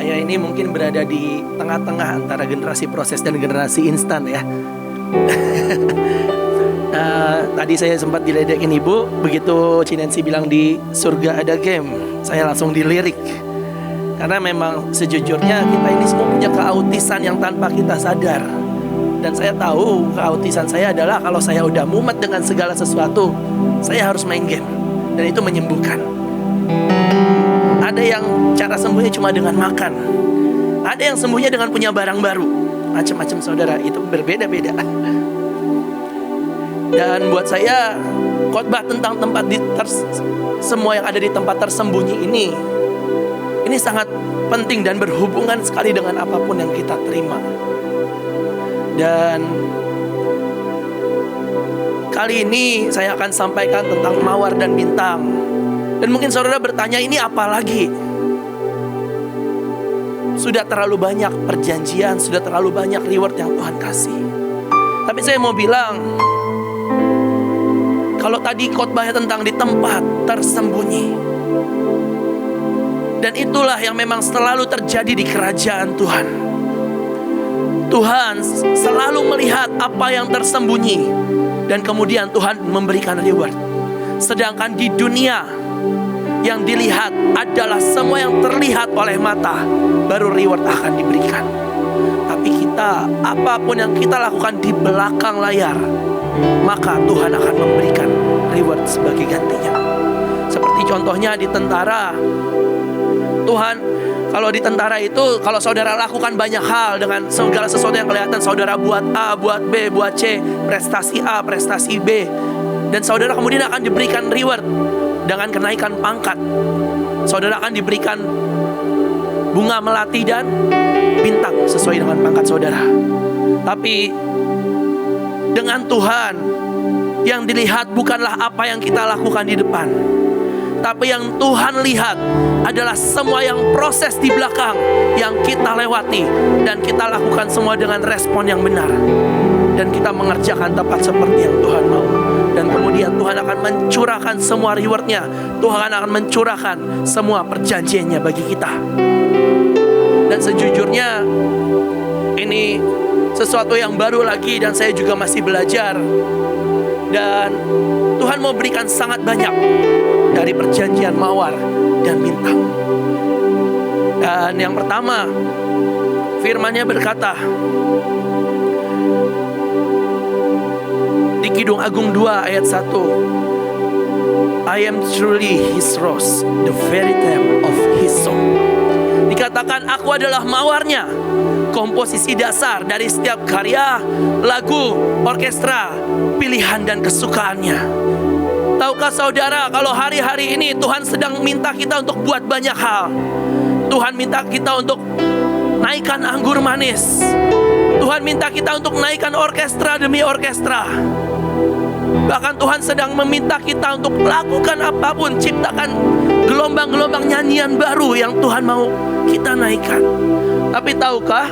Saya ini mungkin berada di tengah-tengah antara generasi proses dan generasi instan ya. Tadi saya sempat diledekin ibu, begitu Cinensi bilang di surga ada game, saya langsung dilirik. Karena memang sejujurnya kita ini semua punya keautisan yang tanpa kita sadar. Dan saya tahu keautisan saya adalah kalau saya udah mumet dengan segala sesuatu, saya harus main game. Dan itu menyembuhkan. Ada yang cara sembuhnya cuma dengan makan. Ada yang sembuhnya dengan punya barang baru. Macam-macam saudara, itu berbeda-beda. Dan buat saya khotbah tentang tempat semua yang ada di tempat tersembunyi ini sangat penting dan berhubungan sekali dengan apapun yang kita terima. Dan kali ini saya akan sampaikan tentang mawar dan bintang. Dan mungkin saudara bertanya, ini apa lagi? Sudah terlalu banyak perjanjian, sudah terlalu banyak reward yang Tuhan kasih. Tapi saya mau bilang, kalau tadi khotbahnya tentang di tempat tersembunyi, dan itulah yang memang selalu terjadi di kerajaan Tuhan. Tuhan selalu melihat apa yang tersembunyi, dan kemudian Tuhan memberikan reward. Sedangkan di dunia, yang dilihat adalah semua yang terlihat oleh mata, baru reward akan diberikan. Tapi kita, apapun yang kita lakukan di belakang layar, maka Tuhan akan memberikan reward sebagai gantinya. Seperti contohnya di tentara, Tuhan, kalau di tentara itu, kalau saudara lakukan banyak hal dengan segala sesuatu yang kelihatan, saudara buat A, buat B, buat C, prestasi A, prestasi B, dan saudara kemudian akan diberikan reward dengan kenaikan pangkat. Saudara akan diberikan bunga melati dan bintang sesuai dengan pangkat saudara. Tapi dengan Tuhan, yang dilihat bukanlah apa yang kita lakukan di depan, tapi yang Tuhan lihat adalah semua yang proses di belakang yang kita lewati, dan kita lakukan semua dengan respon yang benar, dan kita mengerjakan tepat seperti yang Tuhan mau. Dan kemudian Tuhan akan mencurahkan semua rewardnya. Tuhan akan mencurahkan semua perjanjiannya bagi kita. Dan sejujurnya ini sesuatu yang baru lagi, dan saya juga masih belajar. Dan Tuhan mau berikan sangat banyak dari perjanjian mawar dan bintang. Dan yang pertama, firman-Nya berkata di Kidung Agung 2 ayat 1, I am truly his rose, the very time of his song. Dikatakan aku adalah mawarnya, komposisi dasar dari setiap karya, lagu, orkestra, pilihan dan kesukaannya. Tahukah saudara, kalau hari-hari ini Tuhan sedang minta kita untuk buat banyak hal. Tuhan minta kita untuk naikkan anggur manis. Tuhan minta kita untuk naikkan orkestra demi orkestra. Bahkan Tuhan sedang meminta kita untuk lakukan apapun, ciptakan gelombang-gelombang nyanyian baru yang Tuhan mau kita naikkan. Tapi tahukah,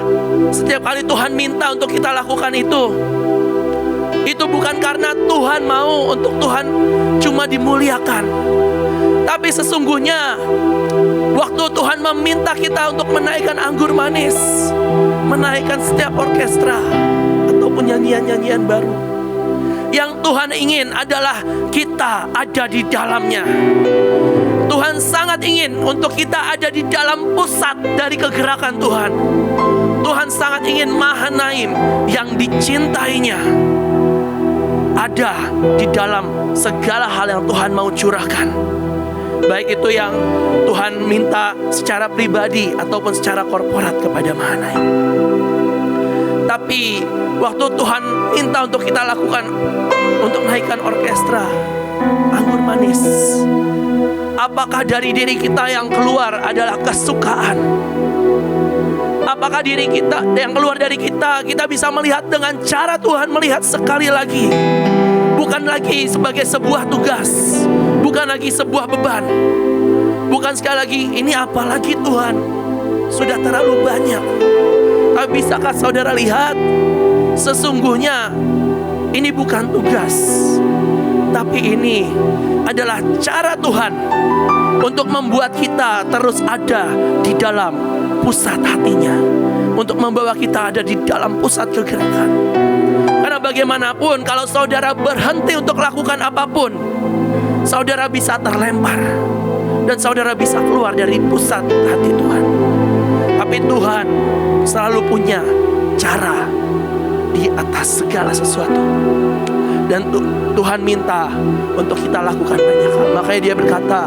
setiap kali Tuhan minta untuk kita lakukan itu bukan karena Tuhan mau untuk Tuhan cuma dimuliakan. Tapi sesungguhnya waktu Tuhan meminta kita untuk menaikkan anggur manis, menaikkan setiap orkestra ataupun nyanyian-nyanyian baru, yang Tuhan ingin adalah kita ada di dalamnya. Tuhan sangat ingin untuk kita ada di dalam pusat dari kegerakan Tuhan. Tuhan sangat ingin Mahanaim yang dicintainya ada di dalam segala hal yang Tuhan mau curahkan. Baik itu yang Tuhan minta secara pribadi ataupun secara korporat kepada Mahanaim. Tapi waktu Tuhan minta untuk kita lakukan, untuk naikkan orkestra anggur manis, apakah dari diri kita yang keluar adalah kesukaan? Apakah diri kita yang keluar dari kita bisa melihat dengan cara Tuhan melihat sekali lagi? Bukan lagi sebagai sebuah tugas, bukan lagi sebuah beban, bukan sekali lagi ini apa lagi Tuhan, sudah terlalu banyak. Tapi bisakah saudara lihat, sesungguhnya ini bukan tugas, tapi ini adalah cara Tuhan untuk membuat kita terus ada di dalam pusat hatinya, untuk membawa kita ada di dalam pusat kegerakan. Karena bagaimanapun kalau saudara berhenti untuk lakukan apapun, saudara bisa terlempar dan saudara bisa keluar dari pusat hati Tuhan. Tapi Tuhan selalu punya cara di atas segala sesuatu. Dan Tuhan minta untuk kita lakukan banyak hal. Makanya dia berkata,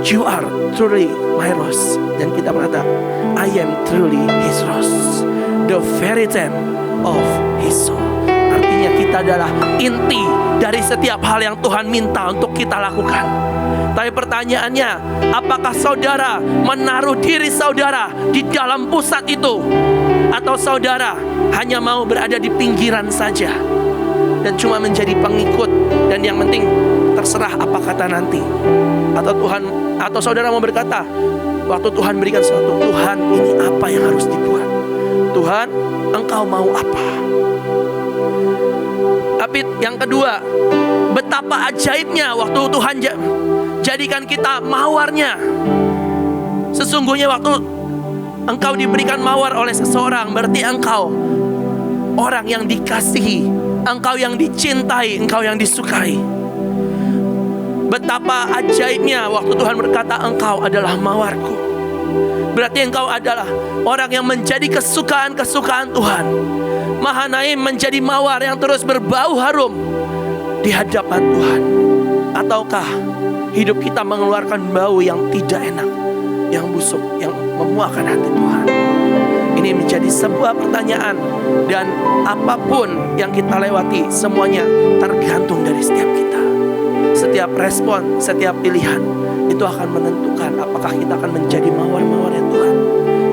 "You are truly my rose." Dan kita berkata, "I am truly his rose, the very gem of his soul." Artinya kita adalah inti dari setiap hal yang Tuhan minta untuk kita lakukan. Tapi pertanyaannya, apakah saudara menaruh diri saudara di dalam pusat itu? Atau saudara hanya mau berada di pinggiran saja dan cuma menjadi pengikut, dan yang penting terserah apa kata nanti? Atau saudara mau berkata, waktu Tuhan berikan sesuatu, "Tuhan, ini apa yang harus dibuat? Tuhan, Engkau mau apa?" Tapi yang kedua, betapa ajaibnya waktu Tuhan jadikan kita mawarnya. Sesungguhnya waktu engkau diberikan mawar oleh seseorang, berarti engkau orang yang dikasihi, engkau yang dicintai, engkau yang disukai. Betapa ajaibnya waktu Tuhan berkata, "Engkau adalah mawarku." Berarti engkau adalah orang yang menjadi kesukaan-kesukaan Tuhan. Mahanaim menjadi mawar yang terus berbau harum di hadapan Tuhan. Ataukah hidup kita mengeluarkan bau yang tidak enak, yang busuk, yang memuakkan hati Tuhan? Ini menjadi sebuah pertanyaan. Dan apapun yang kita lewati, semuanya tergantung dari setiap kita. Setiap respon, setiap pilihan, itu akan menentukan apakah kita akan menjadi mawar-mawarnya Tuhan,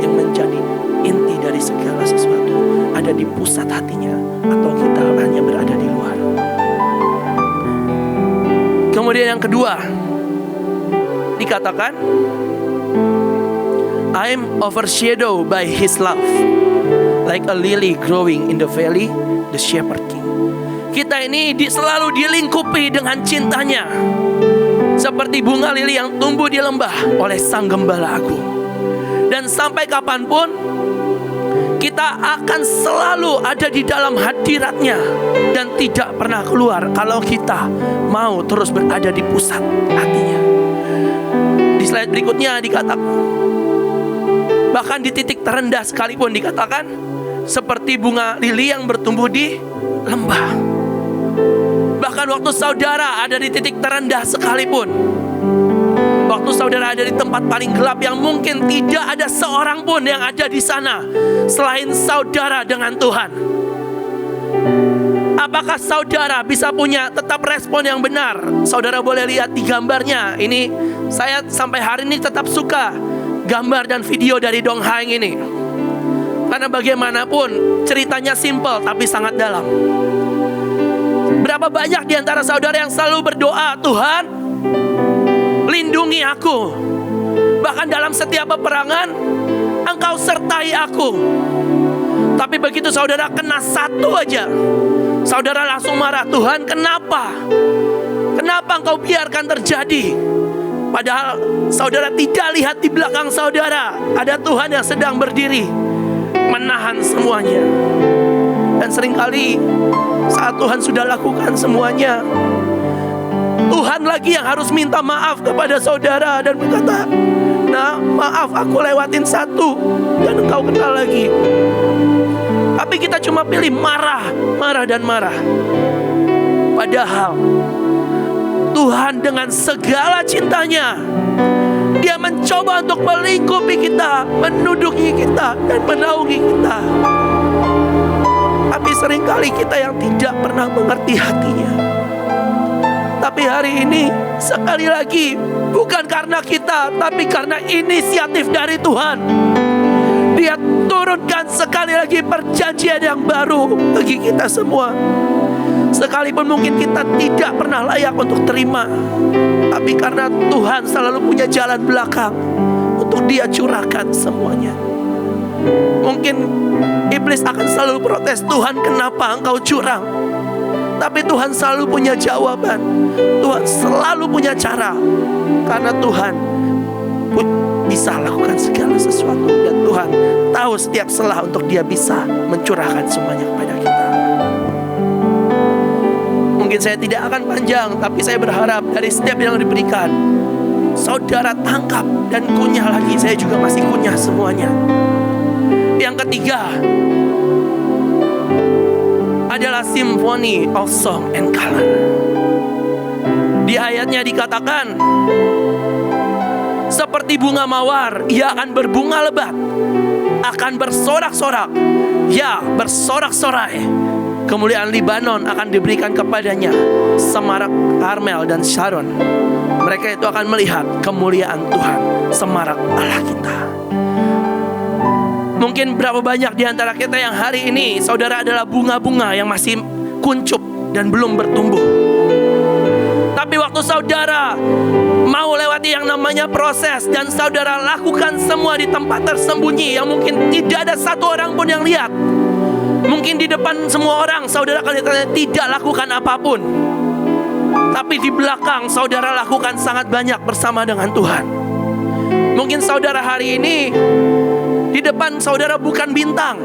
yang menjadi inti dari segala sesuatu, ada di pusat hatinya, atau kita hanya berada di luar. Kemudian yang kedua, dikatakan, "I am overshadowed by his love, like a lily growing in the valley, the shepherd king." Kita ini selalu dilingkupi dengan cintanya, seperti bunga lili yang tumbuh di lembah oleh Sang Gembala Agung. Dan sampai kapanpun kita akan selalu ada di dalam hadiratnya dan tidak pernah keluar kalau kita mau terus berada di pusat hatinya. Di slide berikutnya dikatakan, bahkan di titik terendah sekalipun dikatakan, seperti bunga lili yang bertumbuh di lembah. Bahkan waktu saudara ada di titik terendah sekalipun, waktu saudara ada di tempat paling gelap yang mungkin tidak ada seorang pun yang ada di sana selain saudara dengan Tuhan, apakah saudara bisa punya tetap respon yang benar? Saudara boleh lihat di gambarnya. Ini saya sampai hari ini tetap suka gambar dan video dari Dong Haeng ini, karena bagaimanapun ceritanya simple tapi sangat dalam. Berapa banyak di antara saudara yang selalu berdoa, "Tuhan, lindungi aku. Bahkan dalam setiap peperangan, Engkau sertai aku." Tapi begitu saudara kena satu aja, saudara langsung marah, "Tuhan, kenapa? Kenapa Engkau biarkan terjadi?" Padahal saudara tidak lihat di belakang saudara ada Tuhan yang sedang berdiri menahan semuanya. Dan seringkali saat Tuhan sudah lakukan semuanya, Tuhan lagi yang harus minta maaf kepada saudara dan berkata, "Nah, maaf, aku lewatin satu dan engkau kenal lagi." Tapi kita cuma pilih marah, marah dan marah. Padahal Tuhan dengan segala cintanya, Dia mencoba untuk melingkupi kita, menuduki kita, dan menaungi kita. Tapi seringkali kita yang tidak pernah mengerti hatinya. Tapi hari ini sekali lagi, bukan karena kita, tapi karena inisiatif dari Tuhan, Dia turunkan sekali lagi perjanjian yang baru bagi kita semua. Sekalipun mungkin kita tidak pernah layak untuk terima, tapi karena Tuhan selalu punya jalan belakang untuk Dia curahkan semuanya. Mungkin iblis akan selalu protes, "Tuhan, kenapa Engkau curang?" Tapi Tuhan selalu punya jawaban. Tuhan selalu punya cara. Karena Tuhan bisa lakukan segala sesuatu. Dan Tuhan tahu setiap celah untuk Dia bisa mencurahkan semuanya kepada kita. Mungkin saya tidak akan panjang, tapi saya berharap dari setiap yang diberikan, saudara tangkap dan kunyah lagi. Saya juga masih kunyah semuanya. Yang ketiga adalah Symphony of Song and Color. Di ayatnya dikatakan, seperti bunga mawar, ia akan berbunga lebat, akan bersorak-sorak, ya bersorak-sorai. Kemuliaan Libanon akan diberikan kepadanya, semarak Karmel dan Sharon. Mereka itu akan melihat kemuliaan Tuhan, semarak Allah kita. Mungkin berapa banyak di antara kita yang hari ini saudara adalah bunga-bunga yang masih kuncup dan belum bertumbuh. Tapi waktu saudara mau lewati yang namanya proses dan saudara lakukan semua di tempat tersembunyi yang mungkin tidak ada satu orang pun yang lihat. Mungkin di depan semua orang saudara kelihatannya tidak lakukan apapun, tapi di belakang saudara lakukan sangat banyak bersama dengan Tuhan. Mungkin saudara hari ini di depan saudara bukan bintang,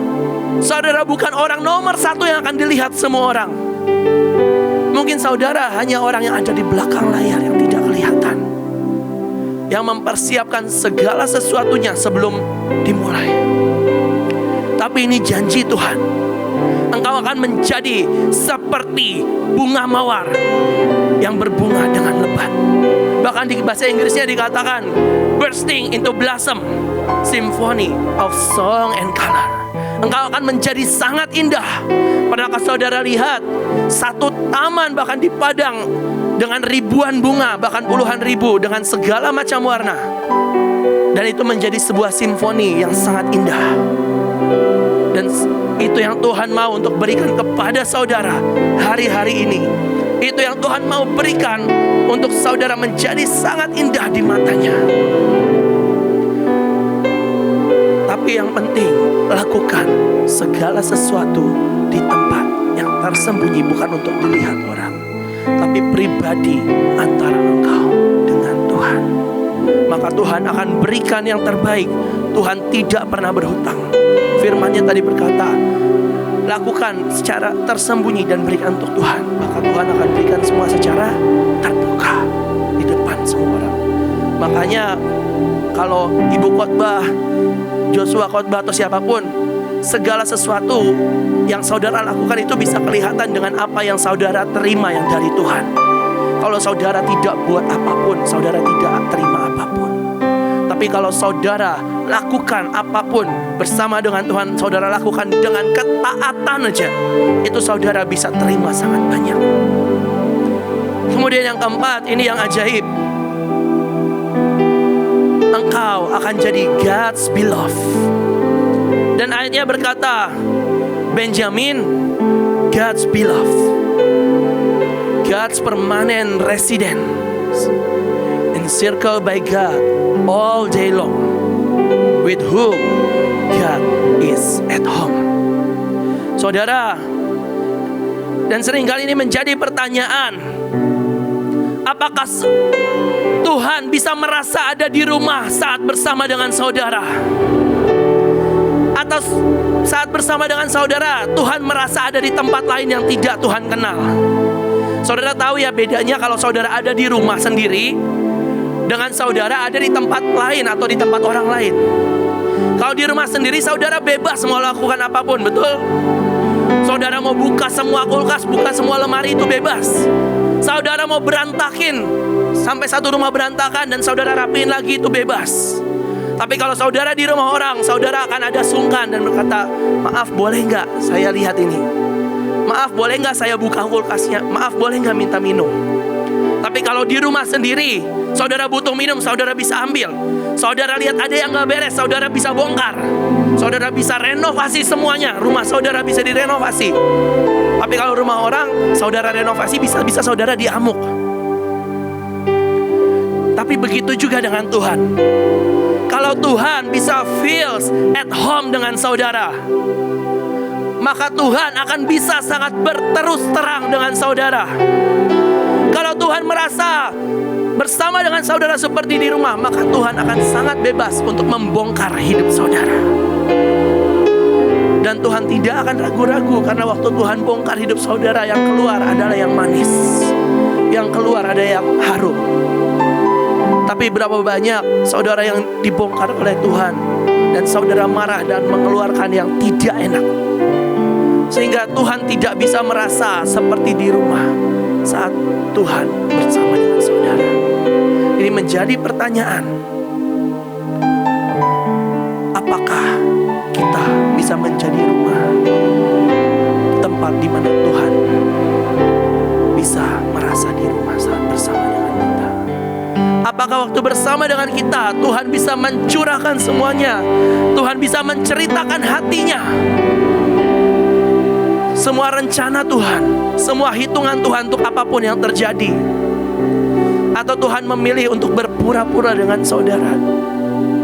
saudara bukan orang nomor satu yang akan dilihat semua orang. Mungkin saudara hanya orang yang ada di belakang layar yang tidak kelihatan, yang mempersiapkan segala sesuatunya sebelum dimulai. Tapi ini janji Tuhan, engkau akan menjadi seperti bunga mawar yang berbunga dengan lebat. Bahkan di bahasa Inggrisnya dikatakan bursting into blossom, Symphony of Song and Color. Engkau akan menjadi sangat indah. Pernahkah saudara lihat satu taman bahkan di padang dengan ribuan bunga, bahkan puluhan ribu dengan segala macam warna, dan itu menjadi sebuah simfoni yang sangat indah. Dan itu yang Tuhan mau untuk berikan kepada saudara hari-hari ini. Itu yang Tuhan mau berikan untuk saudara menjadi sangat indah di matanya. Tapi yang penting, lakukan segala sesuatu di tempat yang tersembunyi, bukan untuk dilihat orang, tapi pribadi antara engkau dengan Tuhan. Maka Tuhan akan berikan yang terbaik. Tuhan tidak pernah berhutang. Firman-Nya tadi berkata, lakukan secara tersembunyi dan berikan untuk Tuhan. Maka Tuhan akan berikan semua secara terbuka di depan semua orang. Makanya kalau ibu khotbah, Joshua khotbah atau siapapun, segala sesuatu yang saudara lakukan itu bisa kelihatan dengan apa yang saudara terima yang dari Tuhan. Kalau saudara tidak buat apapun, saudara tidak terima apapun. Tapi kalau saudara lakukan apapun bersama dengan Tuhan, saudara lakukan dengan ketaatan aja, itu saudara bisa terima sangat banyak. Kemudian yang keempat, ini yang ajaib. Engkau akan jadi God's beloved. Dan ayatnya berkata, Benjamin, God's beloved, God's permanent residence, encircled by God all day long, with whom God is at home. Saudara, dan seringkali ini menjadi pertanyaan, apakah Tuhan bisa merasa ada di rumah saat bersama dengan saudara? Atau saat bersama dengan saudara, Tuhan merasa ada di tempat lain yang tidak Tuhan kenal? Saudara tahu ya bedanya kalau saudara ada di rumah sendiri dengan saudara ada di tempat lain atau di tempat orang lain. Kalau di rumah sendiri saudara bebas mau lakukan apapun, betul? Saudara mau buka semua kulkas, buka semua lemari, itu bebas. Saudara mau berantakin sampai satu rumah berantakan dan saudara rapiin lagi, itu bebas. Tapi kalau saudara di rumah orang, saudara akan ada sungkan dan berkata, maaf boleh nggak saya lihat ini? Maaf boleh nggak saya buka kulkasnya? Maaf boleh nggak minta minum? Tapi kalau di rumah sendiri, saudara butuh minum, saudara bisa ambil. Saudara lihat ada yang nggak beres, saudara bisa bongkar. Saudara bisa renovasi semuanya. Rumah saudara bisa direnovasi. Tapi kalau rumah orang, saudara renovasi bisa saudara diamuk. Tapi begitu juga dengan Tuhan. Kalau Tuhan bisa feels at home dengan saudara, maka Tuhan akan bisa sangat berterus terang dengan saudara. Kalau Tuhan merasa bersama dengan saudara seperti di rumah, maka Tuhan akan sangat bebas untuk membongkar hidup saudara. Dan Tuhan tidak akan ragu-ragu, karena waktu Tuhan bongkar hidup saudara, yang keluar adalah yang manis, yang keluar ada yang harum. Tapi berapa banyak saudara yang dibongkar oleh Tuhan dan saudara marah dan mengeluarkan yang tidak enak, sehingga Tuhan tidak bisa merasa seperti di rumah saat Tuhan bersama dengan saudara. Ini menjadi pertanyaan, apakah kita bisa menjadi rumah, tempat di mana Tuhan bisa merasa di rumah saat bersama dengan kita? Apakah waktu bersama dengan kita Tuhan bisa mencurahkan semuanya? Tuhan bisa menceritakan hatinya, semua rencana Tuhan, semua hitungan Tuhan untuk apapun yang terjadi? Atau Tuhan memilih untuk berpura-pura dengan saudara,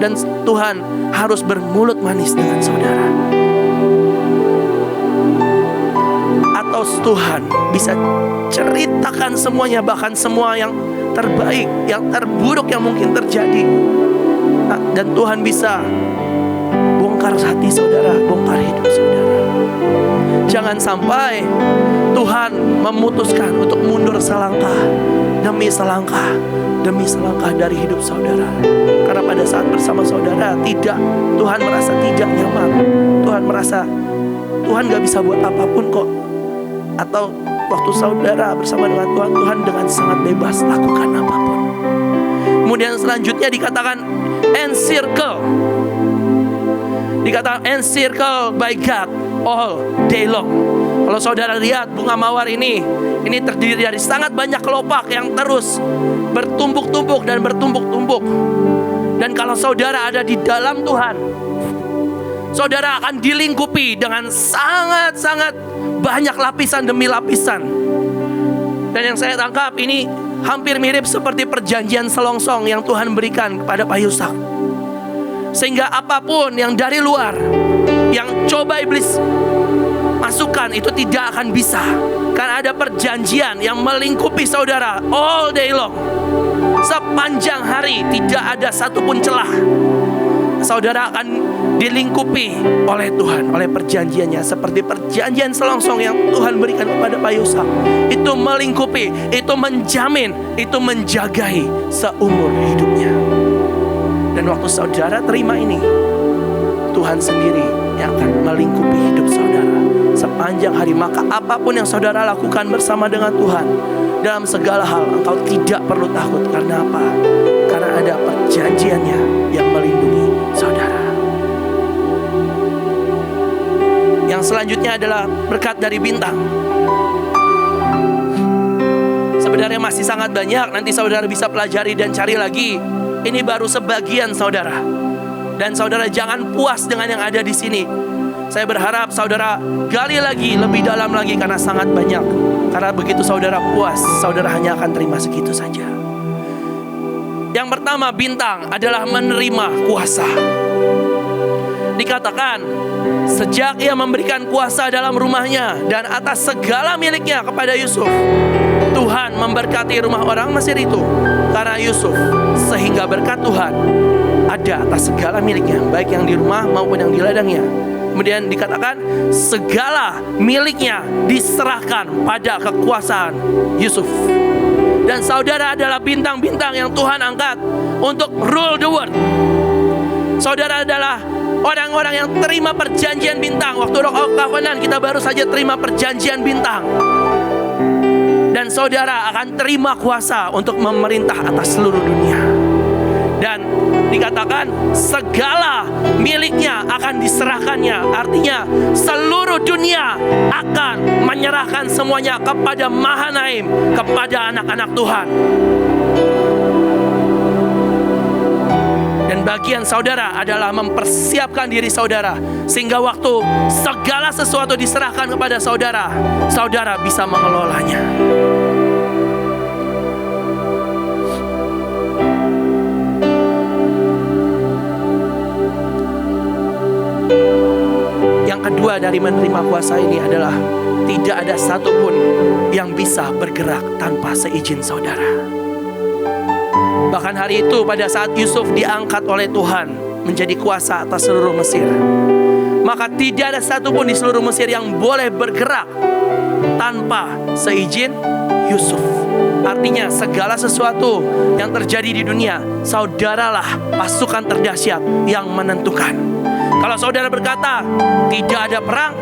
dan Tuhan harus bermulut manis dengan saudara? Atau Tuhan bisa ceritakan semuanya, bahkan semua yang terbaik, yang terburuk yang mungkin terjadi, dan Tuhan bisa bongkar hati saudara, bongkar hidup saudara. Jangan sampai Tuhan memutuskan untuk mundur selangkah demi selangkah demi selangkah dari hidup saudara, karena pada saat bersama saudara Tuhan merasa tidak nyaman. Tuhan merasa Tuhan gak bisa buat apapun kok. Atau waktu saudara bersama dengan Tuhan, Tuhan dengan sangat bebas lakukan apapun. Kemudian selanjutnya dikatakan encircle. Dikatakan encircle by God all day long. Kalau saudara lihat bunga mawar ini terdiri dari sangat banyak kelopak yang terus bertumpuk-tumpuk dan bertumpuk-tumpuk. Dan kalau saudara ada di dalam Tuhan, saudara akan dilingkupi dengan sangat-sangat banyak lapisan demi lapisan. Dan yang saya tangkap ini hampir mirip seperti perjanjian selongsong yang Tuhan berikan kepada Pak Yusak. Sehingga apapun yang dari luar yang coba iblis masukkan itu tidak akan bisa, karena ada perjanjian yang melingkupi saudara all day long. Sepanjang hari tidak ada satupun celah. Saudara akan dilingkupi oleh Tuhan, oleh perjanjiannya, seperti perjanjian selongsong yang Tuhan berikan kepada Pak Yusak. Itu melingkupi, itu menjamin, itu menjagai seumur hidupnya. Dan waktu saudara terima ini, Tuhan sendiri yang akan melingkupi hidup saudara sepanjang hari. Maka apapun yang saudara lakukan bersama dengan Tuhan, dalam segala hal engkau tidak perlu takut. Karena apa? Karena ada perjanjiannya yang melindungi saudara. Yang selanjutnya adalah berkat dari bintang. Sebenarnya masih sangat banyak, nanti saudara bisa pelajari dan cari lagi. Ini baru sebagian saudara. Dan saudara jangan puas dengan yang ada di sini. Saya berharap saudara gali lagi, lebih dalam lagi, karena sangat banyak. Karena begitu saudara puas, saudara hanya akan terima segitu saja. Yang pertama, bintang adalah menerima kuasa. Dikatakan, sejak ia memberikan kuasa dalam rumahnya dan atas segala miliknya kepada Yusuf, Tuhan memberkati rumah orang Mesir itu karena Yusuf, sehingga berkat Tuhan ada atas segala miliknya, baik yang di rumah maupun yang di ladangnya. Kemudian dikatakan segala miliknya diserahkan pada kekuasaan Yusuf. Dan saudara adalah bintang-bintang yang Tuhan angkat untuk rule the world. Saudara adalah orang-orang yang terima perjanjian bintang. Waktu Rock of Covenant kita baru saja terima perjanjian bintang. Dan saudara akan terima kuasa untuk memerintah atas seluruh dunia. Dan dikatakan segala miliknya akan diserahkannya. Artinya seluruh dunia akan menyerahkan semuanya kepada Mahanaim, kepada anak-anak Tuhan. Dan bagian saudara adalah mempersiapkan diri saudara, sehingga waktu segala sesuatu diserahkan kepada saudara, saudara bisa mengelolanya. Yang Yang kedua dari menerima kuasa ini adalah tidak ada satupun yang bisa bergerak tanpa seizin saudara. Bahkan hari itu pada saat Yusuf diangkat oleh Tuhan menjadi kuasa atas seluruh Mesir, maka tidak ada satupun di seluruh Mesir yang boleh bergerak tanpa seizin Yusuf. Artinya segala sesuatu yang terjadi di dunia, saudaralah pasukan terdahsyat yang menentukan. Kalau saudara berkata tidak ada perang,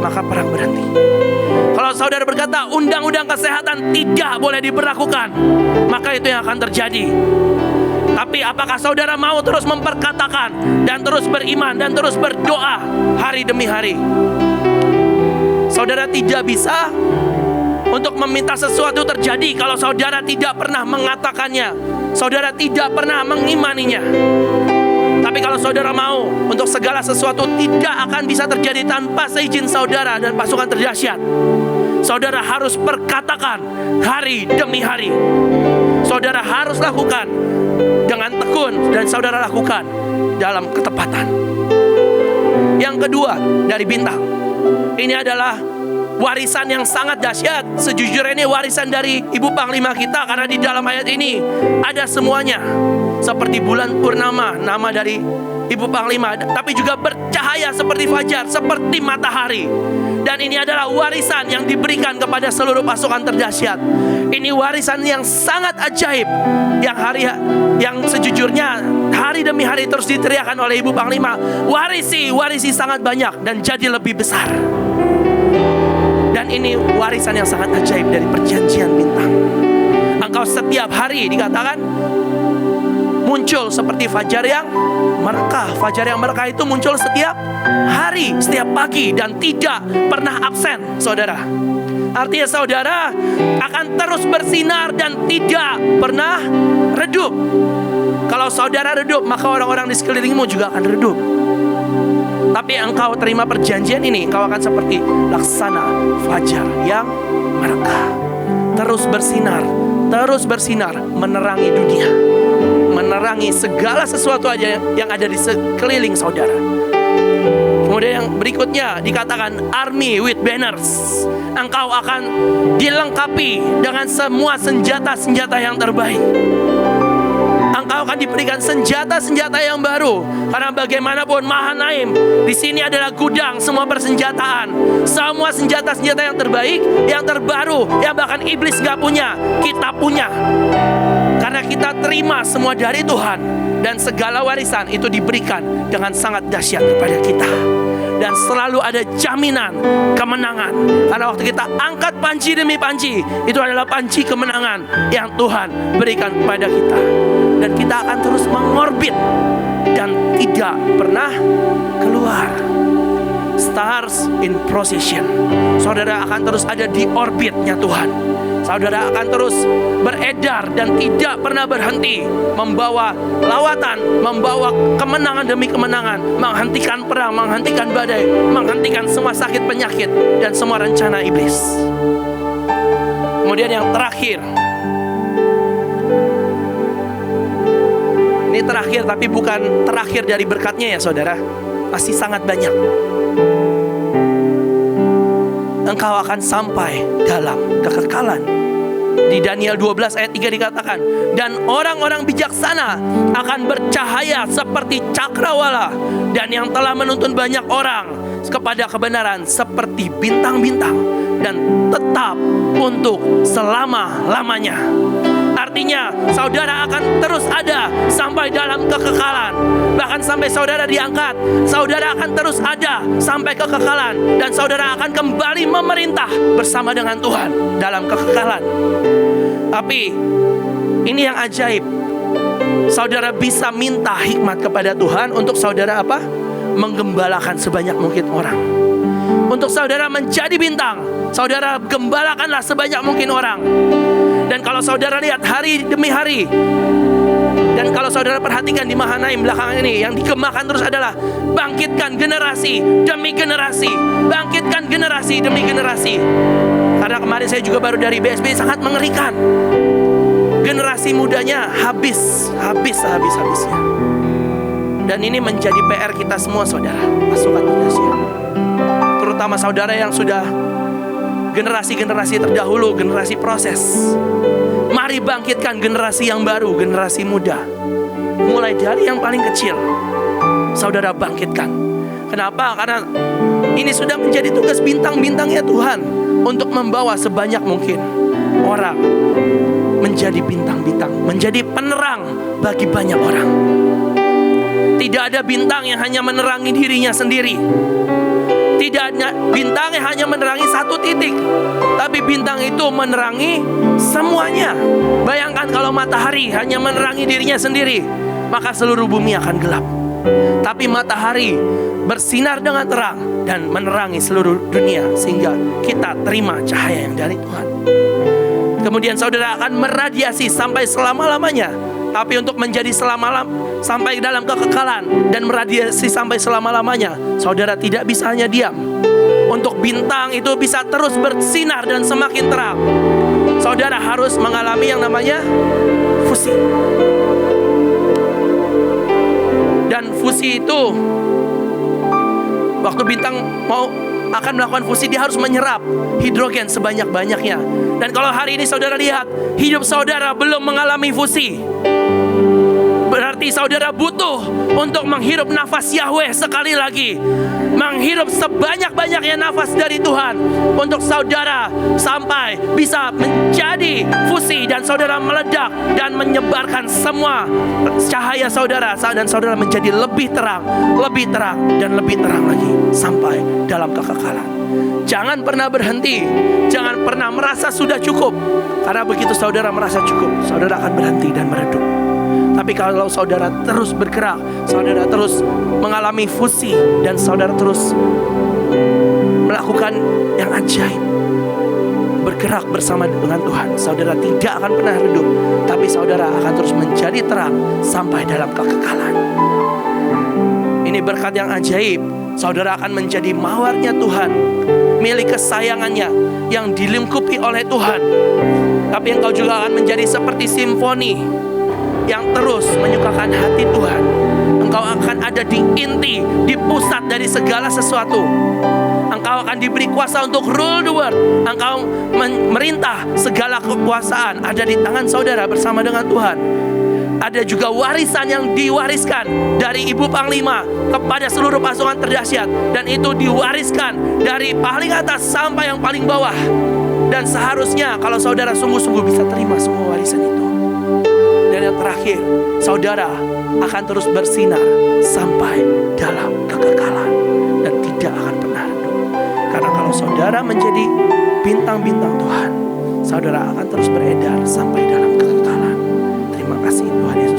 maka perang berhenti. Kalau saudara berkata undang-undang kesehatan tidak boleh diberlakukan, maka itu yang akan terjadi. Tapi apakah saudara mau terus memperkatakan dan terus beriman dan terus berdoa hari demi hari? Saudara tidak bisa untuk meminta sesuatu terjadi kalau saudara tidak pernah mengatakannya, saudara tidak pernah mengimaninya. Tapi kalau saudara mau untuk segala sesuatu tidak akan bisa terjadi tanpa seizin saudara dan pasukan terdahsyat, saudara harus perkatakan hari demi hari. Saudara harus lakukan dengan tekun dan saudara lakukan dalam ketepatan. Yang kedua dari bintang, ini adalah warisan yang sangat dahsyat. Sejujurnya ini warisan dari Ibu Panglima kita, karena di dalam ayat ini ada semuanya. Seperti bulan purnama, nama dari Ibu Panglima, tapi juga bercahaya seperti fajar, seperti matahari. Dan ini adalah warisan yang diberikan kepada seluruh pasukan terdahsyat. Ini warisan yang sangat ajaib, yang sejujurnya hari demi hari terus diteriakan oleh Ibu Panglima. Warisi sangat banyak dan jadi lebih besar. Dan ini warisan yang sangat ajaib dari perjanjian bintang. Engkau setiap hari dikatakan muncul seperti fajar yang merekah. Fajar yang merekah itu muncul setiap hari, setiap pagi, dan tidak pernah absen, saudara. Artinya saudara akan terus bersinar dan tidak pernah redup. Kalau saudara redup, maka orang-orang di sekelilingmu juga akan redup. Tapi engkau terima perjanjian ini, engkau akan seperti laksana fajar yang merekah. Terus bersinar, menerangi dunia, menerangi segala sesuatu aja yang ada di sekeliling saudara. Kemudian yang berikutnya dikatakan army with banners. Engkau akan dilengkapi dengan semua senjata-senjata yang terbaik. Engkau akan diberikan senjata-senjata yang baru, karena bagaimanapun Mahanaim di sini adalah gudang semua persenjataan, semua senjata-senjata yang terbaik, yang terbaru, yang bahkan iblis gak punya, kita punya. Karena kita terima semua dari Tuhan, dan segala warisan itu diberikan dengan sangat dahsyat kepada kita. Dan selalu ada jaminan kemenangan, karena waktu kita angkat panci demi panci, itu adalah panci kemenangan yang Tuhan berikan kepada kita. Dan kita akan terus mengorbit dan tidak pernah keluar. Stars in procession. Saudara akan terus ada di orbitnya Tuhan. Saudara akan terus beredar dan tidak pernah berhenti, membawa lawatan, membawa kemenangan demi kemenangan, menghentikan perang, menghentikan badai, menghentikan semua sakit penyakit dan semua rencana iblis. Kemudian yang terakhir, ini terakhir tapi bukan terakhir dari berkatnya ya saudara, masih sangat banyak. Engkau akan sampai dalam kekekalan. Di Daniel 12 ayat 3 dikatakan, dan orang-orang bijaksana akan bercahaya seperti cakrawala, dan yang telah menuntun banyak orang kepada kebenaran seperti bintang-bintang, dan tetap untuk selama-lamanya. Artinya saudara akan terus ada sampai dalam kekekalan. Bahkan sampai saudara diangkat, saudara akan terus ada sampai kekekalan. Dan saudara akan kembali memerintah bersama dengan Tuhan dalam kekekalan. Tapi ini yang ajaib, saudara bisa minta hikmat kepada Tuhan untuk saudara apa? Menggembalakan sebanyak mungkin orang. Untuk saudara menjadi bintang, saudara gembalakanlah sebanyak mungkin orang. Dan kalau saudara lihat hari demi hari, dan kalau saudara perhatikan di Mahanaim belakangan ini, yang dikembangkan terus adalah bangkitkan generasi demi generasi, bangkitkan generasi demi generasi. Karena kemarin saya juga baru dari BSB, sangat mengerikan. Generasi mudanya habisnya. Dan ini menjadi PR kita semua saudara, pasukan Indonesia. terutama saudara yang sudah generasi-generasi terdahulu, generasi proses. Mari bangkitkan generasi yang baru, generasi muda. Mulai dari yang paling kecil, saudara bangkitkan. Kenapa? Karena ini sudah menjadi tugas bintang-bintangnya Tuhan untuk membawa sebanyak mungkin orang menjadi bintang-bintang, menjadi penerang bagi banyak orang. Tidak ada bintang yang hanya menerangi dirinya sendiri. Tidak ada bintang yang hanya menerangi satu titik, tapi bintang itu menerangi semuanya. Bayangkan kalau matahari hanya menerangi dirinya sendiri, maka seluruh bumi akan gelap. Tapi matahari bersinar dengan terang dan menerangi seluruh dunia, sehingga kita terima cahaya yang dari Tuhan. Kemudian saudara akan meradiasi sampai selama-lamanya. Tapi untuk menjadi sampai dalam kekekalan dan meradiasi sampai selama-lamanya, saudara tidak bisa hanya diam. Untuk bintang itu bisa terus bersinar dan semakin terang, saudara harus mengalami yang namanya fusi. Dan fusi itu, waktu bintang akan melakukan fusi, dia harus menyerap hidrogen sebanyak-banyaknya. Dan kalau hari ini saudara lihat, hidup saudara belum mengalami fusi, berarti saudara butuh untuk menghirup nafas Yahweh sekali lagi. Menghirup sebanyak-banyaknya nafas dari Tuhan, untuk saudara sampai bisa menjadi fusi dan saudara meledak dan menyebarkan semua cahaya saudara, dan saudara menjadi lebih terang dan lebih terang lagi sampai dalam kekekalan. Jangan pernah berhenti, jangan pernah merasa sudah cukup, karena begitu saudara merasa cukup, saudara akan berhenti dan meredup. Tapi kalau saudara terus bergerak, saudara terus mengalami fusi, dan saudara terus melakukan yang ajaib, bergerak bersama dengan Tuhan, saudara tidak akan pernah redup, tapi saudara akan terus menjadi terang sampai dalam kekekalan. Ini berkat yang ajaib. Saudara akan menjadi mawarnya Tuhan, milik kesayangannya yang dilingkupi oleh Tuhan. Tapi engkau juga akan menjadi seperti simfoni yang terus menyukakan hati Tuhan. Engkau akan ada di inti, di pusat dari segala sesuatu. Engkau akan diberi kuasa untuk rule the world. Engkau merintah, segala kekuasaan ada di tangan saudara bersama dengan Tuhan. Ada juga warisan yang diwariskan dari Ibu Panglima kepada seluruh pasukan terdahsyat, dan itu diwariskan dari paling atas sampai yang paling bawah. Dan seharusnya kalau saudara sungguh-sungguh bisa terima semua warisan itu. Dan yang terakhir, saudara akan terus bersinar sampai dalam kekekalan dan tidak akan pernah redup. Karena kalau saudara menjadi bintang-bintang Tuhan, saudara akan terus beredar sampai dalam kekekalan. Terima kasih Tuhan Yesus.